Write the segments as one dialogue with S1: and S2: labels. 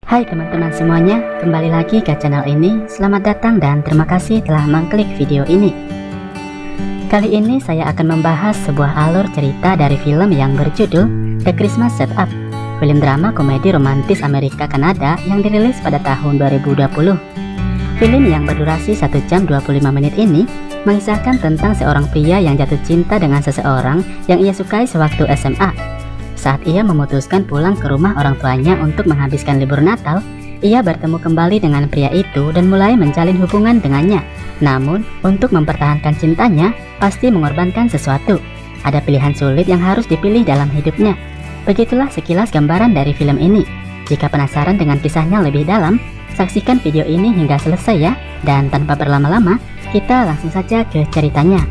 S1: Hai teman-teman semuanya, kembali lagi ke channel ini. Selamat datang dan terima kasih telah mengklik video ini. Kali ini saya akan membahas sebuah alur cerita dari film yang berjudul The Christmas Setup, film drama komedi romantis Amerika-Kanada yang dirilis pada tahun 2020. Film yang berdurasi 1 jam 25 menit ini mengisahkan tentang seorang pria yang jatuh cinta dengan seseorang yang ia sukai sewaktu SMA. Saat ia memutuskan pulang ke rumah orang tuanya untuk menghabiskan libur Natal, ia bertemu kembali dengan pria itu dan mulai menjalin hubungan dengannya. Namun, untuk mempertahankan cintanya, pasti mengorbankan sesuatu. Ada pilihan sulit yang harus dipilih dalam hidupnya. Begitulah sekilas gambaran dari film ini. Jika penasaran dengan kisahnya lebih dalam, saksikan video ini hingga selesai ya. Dan tanpa berlama-lama, kita langsung saja ke ceritanya.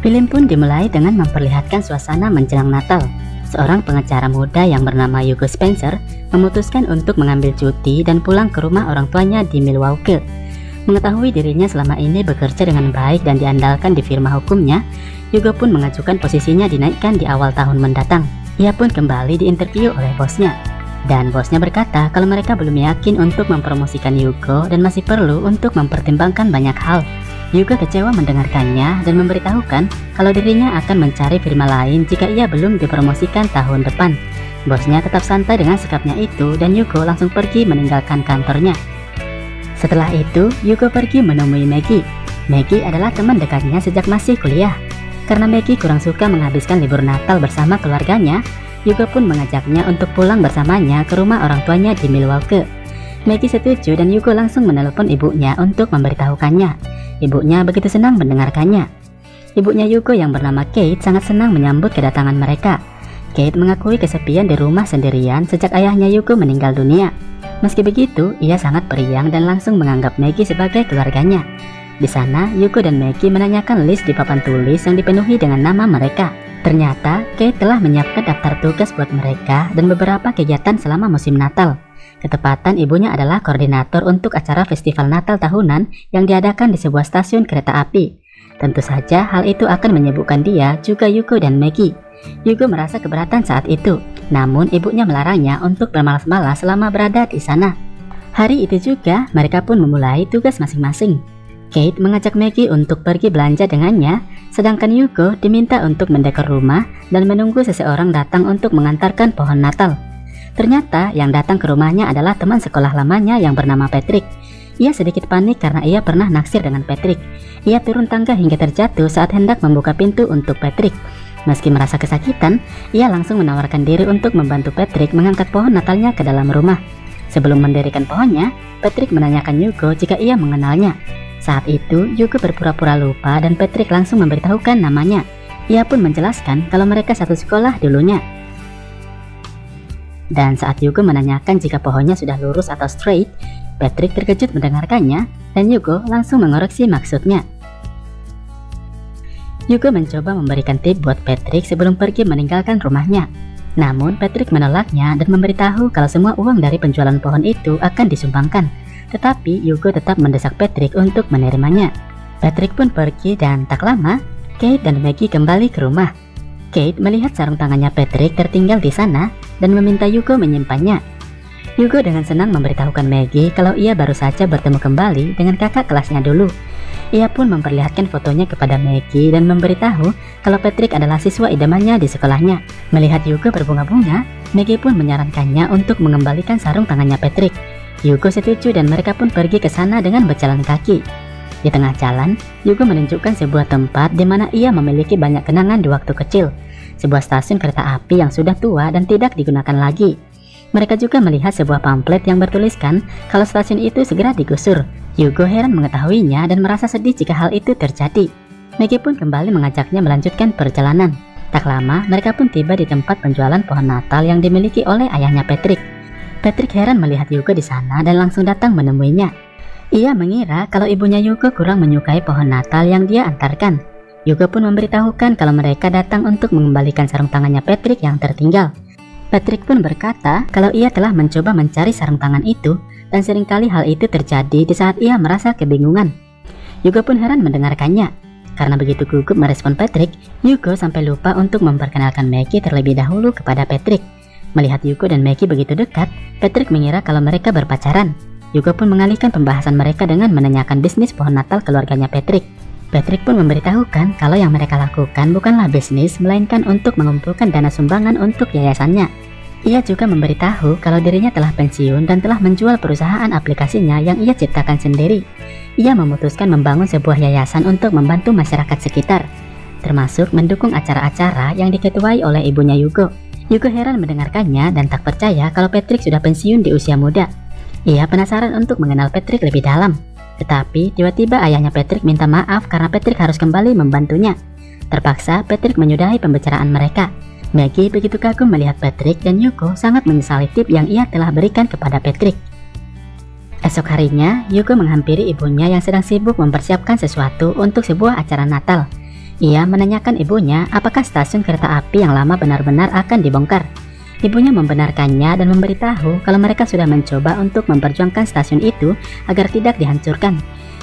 S1: Film pun dimulai dengan memperlihatkan suasana menjelang Natal. Seorang pengacara muda yang bernama Hugo Spencer memutuskan untuk mengambil cuti dan pulang ke rumah orang tuanya di Milwaukee. Mengetahui dirinya selama ini bekerja dengan baik dan diandalkan di firma hukumnya, Hugo pun mengajukan posisinya dinaikkan di awal tahun mendatang. Ia pun kembali diinterview oleh bosnya. Dan bosnya berkata kalau mereka belum yakin untuk mempromosikan Hugo dan masih perlu untuk mempertimbangkan banyak hal. Hugo kecewa mendengarkannya dan memberitahukan kalau dirinya akan mencari firma lain jika ia belum dipromosikan tahun depan. Bosnya tetap santai dengan sikapnya itu dan Hugo langsung pergi meninggalkan kantornya. Setelah itu, Hugo pergi menemui Maggie. Maggie adalah teman dekatnya sejak masih kuliah. Karena Maggie kurang suka menghabiskan libur Natal bersama keluarganya, Hugo pun mengajaknya untuk pulang bersamanya ke rumah orang tuanya di Milwaukee. Maggie setuju dan Hugo langsung menelepon ibunya untuk memberitahukannya. Ibunya begitu senang mendengarkannya. Ibunya Hugo yang bernama Kate sangat senang menyambut kedatangan mereka. Kate mengakui kesepian di rumah sendirian sejak ayahnya Hugo meninggal dunia. Meski begitu, ia sangat periang dan langsung menganggap Maggie sebagai keluarganya. Di sana, Hugo dan Maggie menanyakan list di papan tulis yang dipenuhi dengan nama mereka. Ternyata, Kate telah menyiapkan daftar tugas buat mereka dan beberapa kegiatan selama musim Natal. Ketepatan ibunya adalah koordinator untuk acara festival Natal tahunan yang diadakan di sebuah stasiun kereta api. Tentu saja hal itu akan menyibukkan dia, juga Hugo dan Maggie. Hugo merasa keberatan saat itu, namun ibunya melarangnya untuk bermalas-malas selama berada di sana. Hari itu juga mereka pun memulai tugas masing-masing. Kate mengajak Maggie untuk pergi belanja dengannya, sedangkan Hugo diminta untuk mendekor rumah dan menunggu seseorang datang untuk mengantarkan pohon Natal. Ternyata yang datang ke rumahnya adalah teman sekolah lamanya yang bernama Patrick. Ia sedikit panik karena ia pernah naksir dengan Patrick. Ia turun tangga hingga terjatuh saat hendak membuka pintu untuk Patrick. Meski merasa kesakitan, ia langsung menawarkan diri untuk membantu Patrick mengangkat pohon Natalnya ke dalam rumah. Sebelum mendirikan pohonnya, Patrick menanyakan Hugo jika ia mengenalnya. Saat itu, Hugo berpura-pura lupa dan Patrick langsung memberitahukan namanya. Ia pun menjelaskan kalau mereka satu sekolah dulunya. Dan saat Hugo menanyakan jika pohonnya sudah lurus atau straight, Patrick terkejut mendengarkannya dan Hugo langsung mengoreksi maksudnya. Hugo mencoba memberikan tip buat Patrick sebelum pergi meninggalkan rumahnya. Namun Patrick menolaknya dan memberitahu kalau semua uang dari penjualan pohon itu akan disumbangkan. Tetapi Hugo tetap mendesak Patrick untuk menerimanya. Patrick pun pergi dan tak lama, Kate dan Maggie kembali ke rumah. Kate melihat sarung tangannya Patrick tertinggal di sana dan meminta Hugo menyimpannya. Hugo dengan senang memberitahukan Maggie kalau ia baru saja bertemu kembali dengan kakak kelasnya dulu. Ia pun memperlihatkan fotonya kepada Maggie dan memberitahu kalau Patrick adalah siswa idamanya di sekolahnya. Melihat Hugo berbunga-bunga, Maggie pun menyarankannya untuk mengembalikan sarung tangannya Patrick. Hugo setuju dan mereka pun pergi ke sana dengan berjalan kaki. Di tengah jalan, Hugo menunjukkan sebuah tempat di mana ia memiliki banyak kenangan di waktu kecil. Sebuah stasiun kereta api yang sudah tua dan tidak digunakan lagi. Mereka juga melihat sebuah pamflet yang bertuliskan kalau stasiun itu segera digusur. Hugo heran mengetahuinya dan merasa sedih jika hal itu terjadi. Maggie pun kembali mengajaknya melanjutkan perjalanan. Tak lama, mereka pun tiba di tempat penjualan pohon Natal yang dimiliki oleh ayahnya Patrick. Patrick heran melihat Hugo di sana dan langsung datang menemuinya. Ia mengira kalau ibunya Hugo kurang menyukai pohon Natal yang dia antarkan. Hugo pun memberitahukan kalau mereka datang untuk mengembalikan sarung tangannya Patrick yang tertinggal. Patrick pun berkata kalau ia telah mencoba mencari sarung tangan itu dan seringkali hal itu terjadi di saat ia merasa kebingungan. Hugo pun heran mendengarkannya. Karena begitu gugup merespon Patrick, Hugo sampai lupa untuk memperkenalkan Maggie terlebih dahulu kepada Patrick. Melihat Yuko dan Maggie begitu dekat, Patrick mengira kalau mereka berpacaran. Yuko pun mengalihkan pembahasan mereka dengan menanyakan bisnis pohon Natal keluarganya Patrick. Patrick pun memberitahukan kalau yang mereka lakukan bukanlah bisnis, melainkan untuk mengumpulkan dana sumbangan untuk yayasannya. Ia juga memberitahu kalau dirinya telah pensiun dan telah menjual perusahaan aplikasinya yang ia ciptakan sendiri. Ia memutuskan membangun sebuah yayasan untuk membantu masyarakat sekitar, termasuk mendukung acara-acara yang diketuai oleh ibunya Yuko. Yuko heran mendengarkannya dan tak percaya kalau Patrick sudah pensiun di usia muda. Ia penasaran untuk mengenal Patrick lebih dalam. Tetapi tiba-tiba ayahnya Patrick minta maaf karena Patrick harus kembali membantunya. Terpaksa Patrick menyudahi pembicaraan mereka. Maggie begitu kagum melihat Patrick dan Yuko sangat menyesali tip yang ia telah berikan kepada Patrick. Esok harinya, Yuko menghampiri ibunya yang sedang sibuk mempersiapkan sesuatu untuk sebuah acara Natal. Ia menanyakan ibunya apakah stasiun kereta api yang lama benar-benar akan dibongkar. Ibunya membenarkannya dan memberitahu kalau mereka sudah mencoba untuk memperjuangkan stasiun itu agar tidak dihancurkan.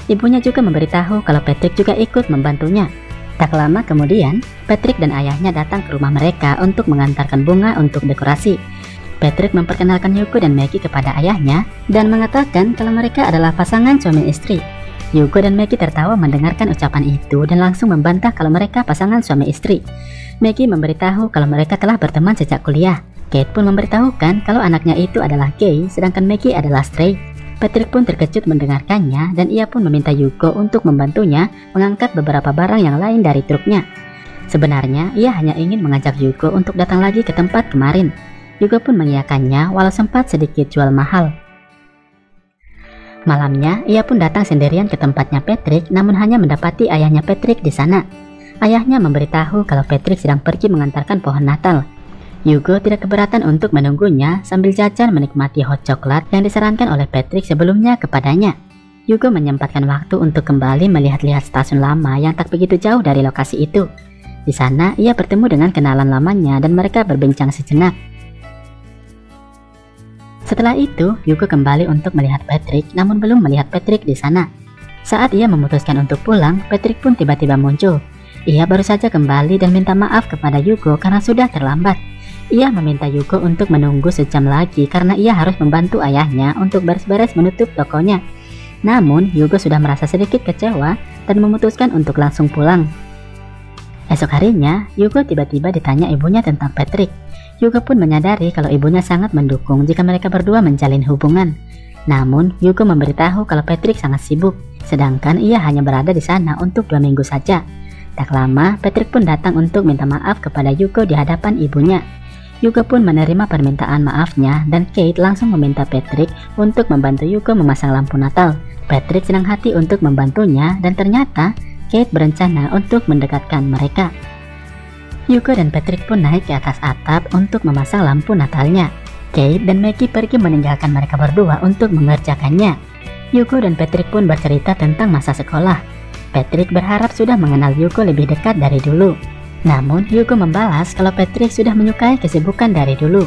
S1: Ibunya juga memberitahu kalau Patrick juga ikut membantunya. Tak lama kemudian, Patrick dan ayahnya datang ke rumah mereka untuk mengantarkan bunga untuk dekorasi. Patrick memperkenalkan Yuko dan Maggie kepada ayahnya dan mengatakan kalau mereka adalah pasangan suami istri. Yuko dan Maggie tertawa mendengarkan ucapan itu dan langsung membantah kalau mereka pasangan suami istri. Maggie memberitahu kalau mereka telah berteman sejak kuliah. Kate pun memberitahukan kalau anaknya itu adalah gay, sedangkan Maggie adalah straight. Patrick pun terkejut mendengarkannya dan ia pun meminta Yuko untuk membantunya mengangkat beberapa barang yang lain dari truknya. Sebenarnya, ia hanya ingin mengajak Yuko untuk datang lagi ke tempat kemarin. Yuko pun mengiyakannya walau sempat sedikit jual mahal. Malamnya, ia pun datang sendirian ke tempatnya Patrick, namun hanya mendapati ayahnya Patrick di sana. Ayahnya memberitahu kalau Patrick sedang pergi mengantarkan pohon Natal. Yuko tidak keberatan untuk menunggunya sambil jajan menikmati hot coklat yang disarankan oleh Patrick sebelumnya kepadanya. Yuko menyempatkan waktu untuk kembali melihat-lihat stasiun lama yang tak begitu jauh dari lokasi itu. Di sana, ia bertemu dengan kenalan lamanya dan mereka berbincang sejenak. Setelah itu, Yuko kembali untuk melihat Patrick, namun belum melihat Patrick di sana. Saat ia memutuskan untuk pulang, Patrick pun tiba-tiba muncul. Ia baru saja kembali dan minta maaf kepada Yuko karena sudah terlambat. Ia meminta Yuko untuk menunggu sejam lagi karena ia harus membantu ayahnya untuk beres-beres menutup tokonya. Namun, Yuko sudah merasa sedikit kecewa dan memutuskan untuk langsung pulang. Esok harinya, Yuko tiba-tiba ditanya ibunya tentang Patrick. Yuko pun menyadari kalau ibunya sangat mendukung jika mereka berdua menjalin hubungan. Namun, Yuko memberitahu kalau Patrick sangat sibuk, sedangkan ia hanya berada di sana untuk 2 minggu saja. Tak lama, Patrick pun datang untuk minta maaf kepada Yuko di hadapan ibunya. Yuko pun menerima permintaan maafnya dan Kate langsung meminta Patrick untuk membantu Yuko memasang lampu Natal. Patrick senang hati untuk membantunya dan ternyata Kate berencana untuk mendekatkan mereka. Yuko dan Patrick pun naik ke atas atap untuk memasang lampu Natalnya. Kate dan Maggie pergi meninggalkan mereka berdua untuk mengerjakannya. Yuko dan Patrick pun bercerita tentang masa sekolah. Patrick berharap sudah mengenal Yuko lebih dekat dari dulu. Namun, Yuko membalas kalau Patrick sudah menyukai kesibukan dari dulu.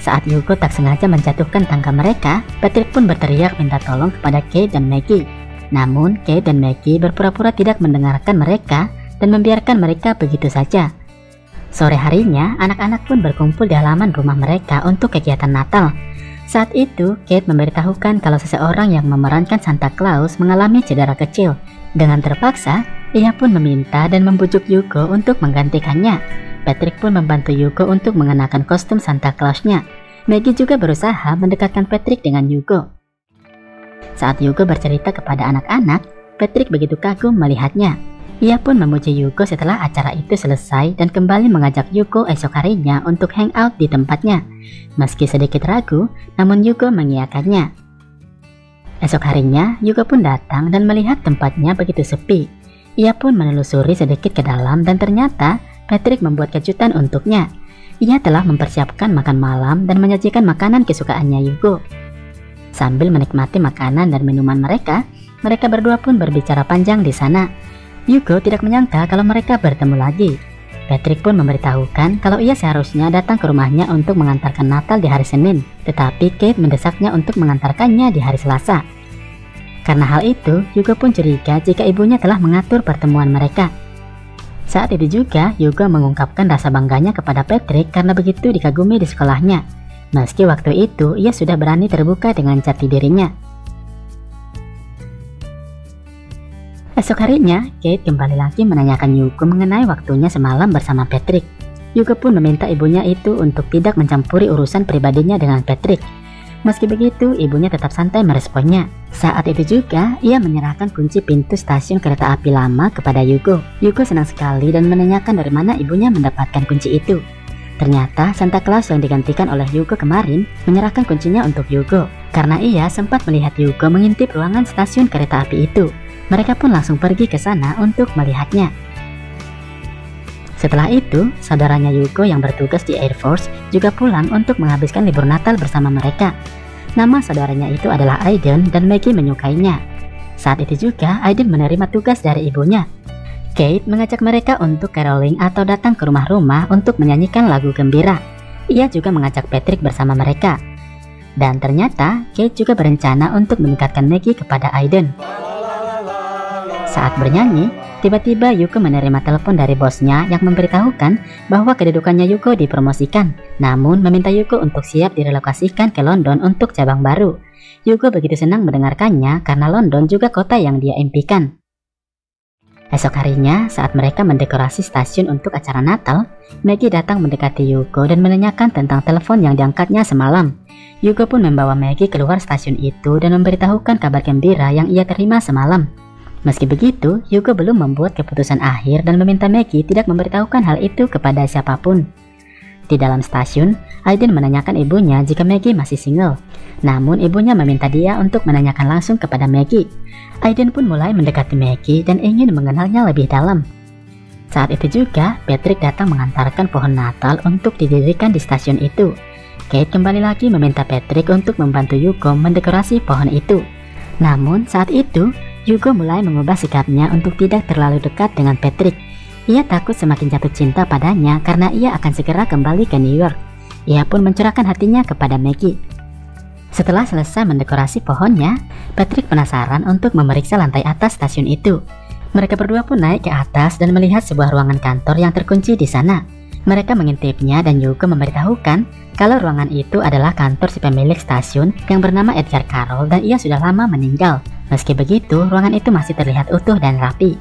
S1: Saat Yuko tak sengaja menjatuhkan tangga mereka, Patrick pun berteriak minta tolong kepada Kate dan Maggie. Namun, Kate dan Maggie berpura-pura tidak mendengarkan mereka dan membiarkan mereka begitu saja. Sore harinya, anak-anak pun berkumpul di halaman rumah mereka untuk kegiatan Natal. Saat itu, Kate memberitahukan kalau seseorang yang memerankan Santa Claus mengalami cedera kecil. Dengan terpaksa, ia pun meminta dan membujuk Yuko untuk menggantikannya. Patrick pun membantu Yuko untuk mengenakan kostum Santa Claus-nya. Maggie juga berusaha mendekatkan Patrick dengan Yuko. Saat Yuko bercerita kepada anak-anak, Patrick begitu kagum melihatnya. Ia pun memuji Yuko setelah acara itu selesai dan kembali mengajak Yuko esok harinya untuk hangout di tempatnya. Meski sedikit ragu, namun Yuko mengiyakannya. Esok harinya, Yuko pun datang dan melihat tempatnya begitu sepi. Ia pun menelusuri sedikit ke dalam dan ternyata Patrick membuat kejutan untuknya. Ia telah mempersiapkan makan malam dan menyajikan makanan kesukaannya Yuko. Sambil menikmati makanan dan minuman mereka berdua pun berbicara panjang di sana. Yuko tidak menyangka kalau mereka bertemu lagi. Patrick pun memberitahukan kalau ia seharusnya datang ke rumahnya untuk mengantarkan Natal di hari Senin, tetapi Kate mendesaknya untuk mengantarkannya di hari Selasa. Karena hal itu, Yuko pun curiga jika ibunya telah mengatur pertemuan mereka. Saat itu juga, Yuko mengungkapkan rasa bangganya kepada Patrick karena begitu dikagumi di sekolahnya. Meski waktu itu ia sudah berani terbuka dengan jati dirinya. Esok harinya, Kate kembali lagi menanyakan Yuko mengenai waktunya semalam bersama Patrick. Yuko pun meminta ibunya itu untuk tidak mencampuri urusan pribadinya dengan Patrick. Meski begitu, ibunya tetap santai meresponnya. Saat itu juga, ia menyerahkan kunci pintu stasiun kereta api lama kepada Yuko. Yuko senang sekali dan menanyakan dari mana ibunya mendapatkan kunci itu. Ternyata Santa Claus yang digantikan oleh Yuko kemarin menyerahkan kuncinya untuk Yuko, karena ia sempat melihat Yuko mengintip ruangan stasiun kereta api itu. Mereka pun langsung pergi ke sana untuk melihatnya. Setelah itu, saudaranya Yuko yang bertugas di Air Force juga pulang untuk menghabiskan libur Natal bersama mereka. Nama saudaranya itu adalah Aiden dan Maggie menyukainya. Saat itu juga Aiden menerima tugas dari ibunya. Kate mengajak mereka untuk caroling atau datang ke rumah-rumah untuk menyanyikan lagu gembira. Ia juga mengajak Patrick bersama mereka. Dan ternyata Kate juga berencana untuk meningkatkan Maggie kepada Aiden. Saat bernyanyi, tiba-tiba Yuko menerima telepon dari bosnya yang memberitahukan bahwa kedudukannya Yuko dipromosikan, namun meminta Yuko untuk siap direlokasikan ke London untuk cabang baru. Yuko begitu senang mendengarkannya karena London juga kota yang dia impikan. Esok harinya, saat mereka mendekorasi stasiun untuk acara Natal, Maggie datang mendekati Yuko dan menanyakan tentang telepon yang diangkatnya semalam. Yuko pun membawa Maggie keluar stasiun itu dan memberitahukan kabar gembira yang ia terima semalam. Meski begitu, Yuko belum membuat keputusan akhir dan meminta Maggie tidak memberitahukan hal itu kepada siapapun. Di dalam stasiun, Aiden menanyakan ibunya jika Maggie masih single. Namun ibunya meminta dia untuk menanyakan langsung kepada Maggie. Aiden pun mulai mendekati Maggie dan ingin mengenalnya lebih dalam. Saat itu juga, Patrick datang mengantarkan pohon Natal untuk didirikan di stasiun itu. Kate kembali lagi meminta Patrick untuk membantu Yuko mendekorasi pohon itu. Namun saat itu, Yuko mulai mengubah sikapnya untuk tidak terlalu dekat dengan Patrick. Ia takut semakin jatuh cinta padanya karena ia akan segera kembali ke New York. Ia pun mencurahkan hatinya kepada Maggie. Setelah selesai mendekorasi pohonnya, Patrick penasaran untuk memeriksa lantai atas stasiun itu. Mereka berdua pun naik ke atas dan melihat sebuah ruangan kantor yang terkunci di sana. Mereka mengintipnya dan Yuko memberitahukan kalau ruangan itu adalah kantor si pemilik stasiun yang bernama Edgar Carroll dan ia sudah lama meninggal. Meski begitu, ruangan itu masih terlihat utuh dan rapi.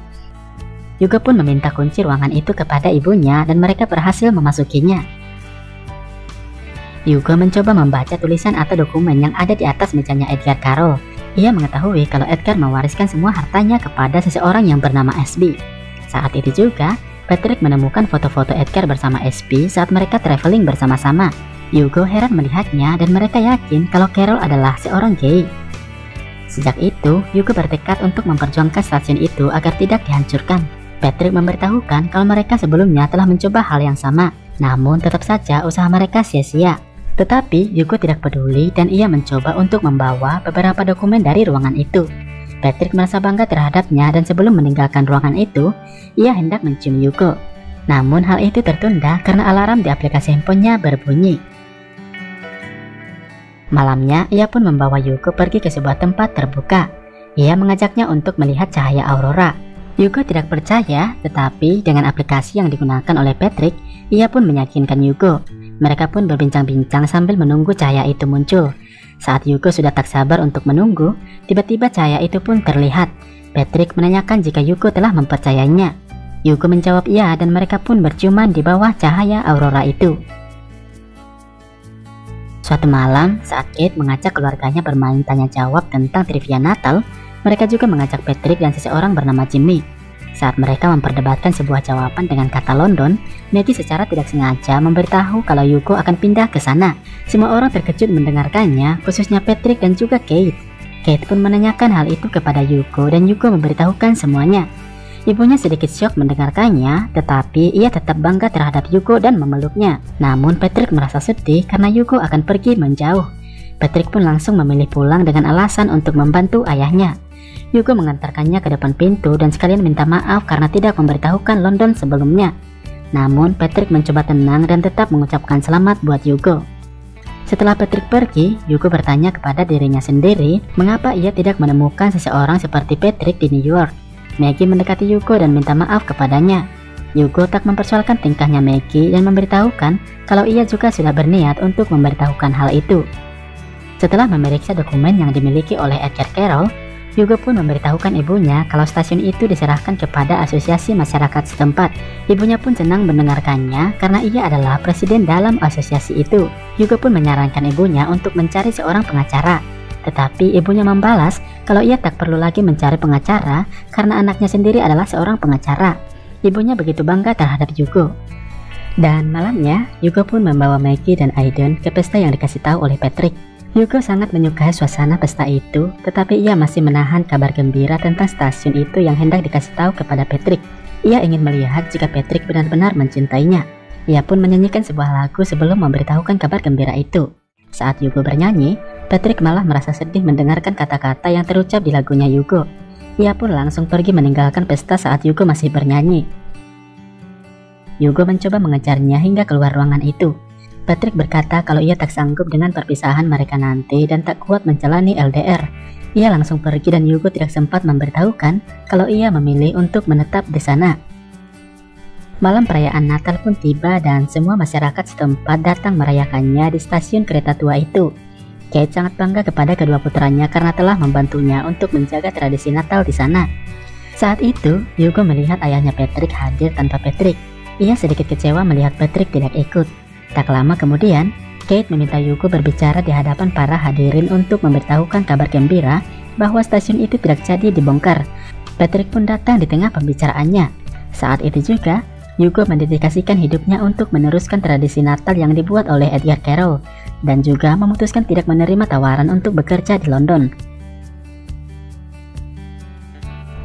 S1: Yuko pun meminta kunci ruangan itu kepada ibunya dan mereka berhasil memasukinya. Yuko mencoba membaca tulisan atau dokumen yang ada di atas mejanya Edgar Carroll. Ia mengetahui kalau Edgar mewariskan semua hartanya kepada seseorang yang bernama SB. Saat itu juga, Patrick menemukan foto-foto Edgar bersama SB saat mereka traveling bersama-sama. Yuko heran melihatnya dan mereka yakin kalau Carroll adalah seorang gay. Sejak itu, Yuko bertekad untuk memperjuangkan stasiun itu agar tidak dihancurkan. Patrick memberitahukan kalau mereka sebelumnya telah mencoba hal yang sama, namun tetap saja usaha mereka sia-sia. Tetapi Yuko tidak peduli dan ia mencoba untuk membawa beberapa dokumen dari ruangan itu. Patrick merasa bangga terhadapnya dan sebelum meninggalkan ruangan itu, ia hendak mencium Yuko. Namun hal itu tertunda karena alarm di aplikasi handphonenya berbunyi. Malamnya, ia pun membawa Yuko pergi ke sebuah tempat terbuka. Ia mengajaknya untuk melihat cahaya aurora. Yuko tidak percaya, tetapi dengan aplikasi yang digunakan oleh Patrick, ia pun meyakinkan Yuko. Mereka pun berbincang-bincang sambil menunggu cahaya itu muncul. Saat Yuko sudah tak sabar untuk menunggu, tiba-tiba cahaya itu pun terlihat. Patrick menanyakan jika Yuko telah mempercayainya. Yuko menjawab iya dan mereka pun berciuman di bawah cahaya aurora itu. Suatu malam, saat Kate mengajak keluarganya bermain tanya jawab tentang trivia Natal, mereka juga mengajak Patrick dan seseorang bernama Jimmy. Saat mereka memperdebatkan sebuah jawaban dengan kata London, Maggie secara tidak sengaja memberitahu kalau Yuko akan pindah ke sana. Semua orang terkejut mendengarkannya, khususnya Patrick dan juga Kate. Kate pun menanyakan hal itu kepada Yuko dan Yuko memberitahukan semuanya. Ibunya sedikit syok mendengarkannya, tetapi ia tetap bangga terhadap Yuko dan memeluknya. Namun Patrick merasa sedih karena Yuko akan pergi menjauh. Patrick pun langsung memilih pulang dengan alasan untuk membantu ayahnya. Yuko mengantarkannya ke depan pintu dan sekalian minta maaf karena tidak memberitahukan London sebelumnya. Namun Patrick mencoba tenang dan tetap mengucapkan selamat buat Yuko. Setelah Patrick pergi, Yuko bertanya kepada dirinya sendiri mengapa ia tidak menemukan seseorang seperti Patrick di New York. Maggie mendekati Yuko dan minta maaf kepadanya. Yugo tak mempersoalkan tingkahnya Maggie dan memberitahukan kalau ia juga sudah berniat untuk memberitahukan hal itu. Setelah memeriksa dokumen yang dimiliki oleh Edgar Carroll, Yugo pun memberitahukan ibunya kalau stasiun itu diserahkan kepada asosiasi masyarakat setempat. Ibunya pun senang mendengarkannya karena ia adalah presiden dalam asosiasi itu. Yugo pun menyarankan ibunya untuk mencari seorang pengacara. Tetapi ibunya membalas kalau ia tak perlu lagi mencari pengacara karena anaknya sendiri adalah seorang pengacara. Ibunya begitu bangga terhadap Yugo. Dan malamnya, Yugo pun membawa Maggie dan Aiden ke pesta yang dikasih tahu oleh Patrick. Yugo sangat menyukai suasana pesta itu, tetapi ia masih menahan kabar gembira tentang stasiun itu yang hendak dikasih tahu kepada Patrick. Ia ingin melihat jika Patrick benar-benar mencintainya. Ia pun menyanyikan sebuah lagu sebelum memberitahukan kabar gembira itu. Saat Yugo bernyanyi, Patrick malah merasa sedih mendengarkan kata-kata yang terucap di lagunya Yugo. Ia pun langsung pergi meninggalkan pesta saat Yugo masih bernyanyi. Yugo mencoba mengejarnya hingga keluar ruangan itu. Patrick berkata kalau ia tak sanggup dengan perpisahan mereka nanti dan tak kuat menjalani LDR. Ia langsung pergi dan Yugo tidak sempat memberitahukan kalau ia memilih untuk menetap di sana. Malam perayaan Natal pun tiba dan semua masyarakat setempat datang merayakannya di stasiun kereta tua itu. Kate sangat bangga kepada kedua putranya karena telah membantunya untuk menjaga tradisi Natal di sana. Saat itu, Yugo melihat ayahnya Patrick hadir tanpa Patrick. Ia sedikit kecewa melihat Patrick tidak ikut. Tak lama kemudian, Kate meminta Yugo berbicara di hadapan para hadirin untuk memberitahukan kabar gembira bahwa stasiun itu tidak jadi dibongkar. Patrick pun datang di tengah pembicaraannya. Saat itu juga, Yugo mendedikasikan hidupnya untuk meneruskan tradisi Natal yang dibuat oleh Edgar Carroll dan juga memutuskan tidak menerima tawaran untuk bekerja di London.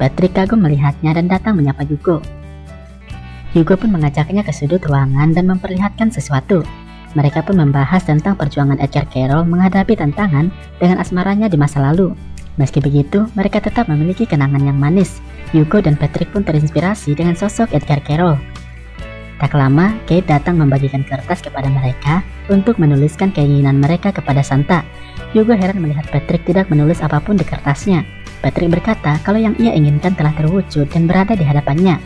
S1: Patrick kagum melihatnya dan datang menyapa Yugo. Yugo pun mengajaknya ke sudut ruangan dan memperlihatkan sesuatu. Mereka pun membahas tentang perjuangan Edgar Carroll menghadapi tantangan dengan asmaranya di masa lalu. Meski begitu, mereka tetap memiliki kenangan yang manis. Yugo dan Patrick pun terinspirasi dengan sosok Edgar Carroll. Tak lama, Kate datang membagikan kertas kepada mereka untuk menuliskan keinginan mereka kepada Santa. Yugo heran melihat Patrick tidak menulis apapun di kertasnya. Patrick berkata kalau yang ia inginkan telah terwujud dan berada di hadapannya.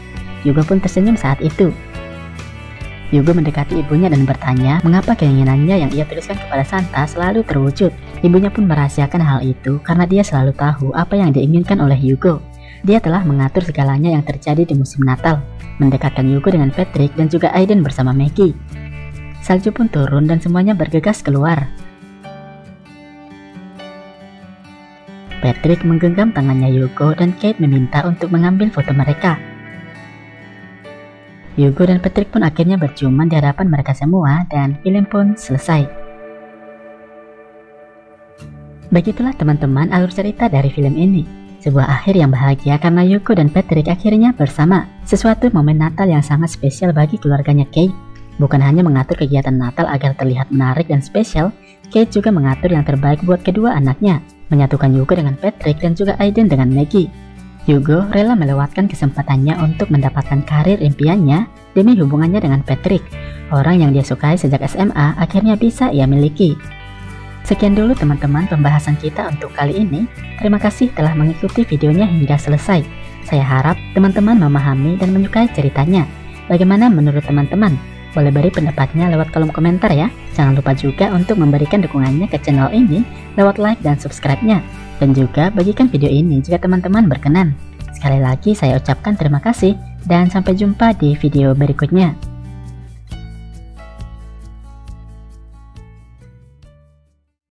S1: Yugo pun tersenyum saat itu. Yugo mendekati ibunya dan bertanya mengapa keinginannya yang ia tuliskan kepada Santa selalu terwujud. Ibunya pun merahasiakan hal itu karena dia selalu tahu apa yang diinginkan oleh Yugo. Dia telah mengatur segalanya yang terjadi di musim Natal, mendekatkan Yugo dengan Patrick dan juga Aiden bersama Maggie. Salju pun turun dan semuanya bergegas keluar. Patrick menggenggam tangannya Yugo dan Kate meminta untuk mengambil foto mereka. Yugo dan Patrick pun akhirnya berciuman di hadapan mereka semua dan film pun selesai. Begitulah teman-teman alur cerita dari film ini. Sebuah akhir yang bahagia karena Yugo dan Patrick akhirnya bersama. Sesuatu momen Natal yang sangat spesial bagi keluarganya Kate. Bukan hanya mengatur kegiatan Natal agar terlihat menarik dan spesial, Kate juga mengatur yang terbaik buat kedua anaknya, menyatukan Yugo dengan Patrick dan juga Aiden dengan Maggie. Yugo rela melewatkan kesempatannya untuk mendapatkan karir impiannya demi hubungannya dengan Patrick. Orang yang dia sukai sejak SMA akhirnya bisa ia miliki. Sekian dulu teman-teman pembahasan kita untuk kali ini. Terima kasih telah mengikuti videonya hingga selesai. Saya harap teman-teman memahami dan menyukai ceritanya. Bagaimana menurut teman-teman? Boleh beri pendapatnya lewat kolom komentar ya. Jangan lupa juga untuk memberikan dukungannya ke channel ini lewat like dan subscribe-nya. Dan juga bagikan video ini jika teman-teman berkenan. Sekali lagi saya ucapkan terima kasih dan sampai jumpa di video berikutnya.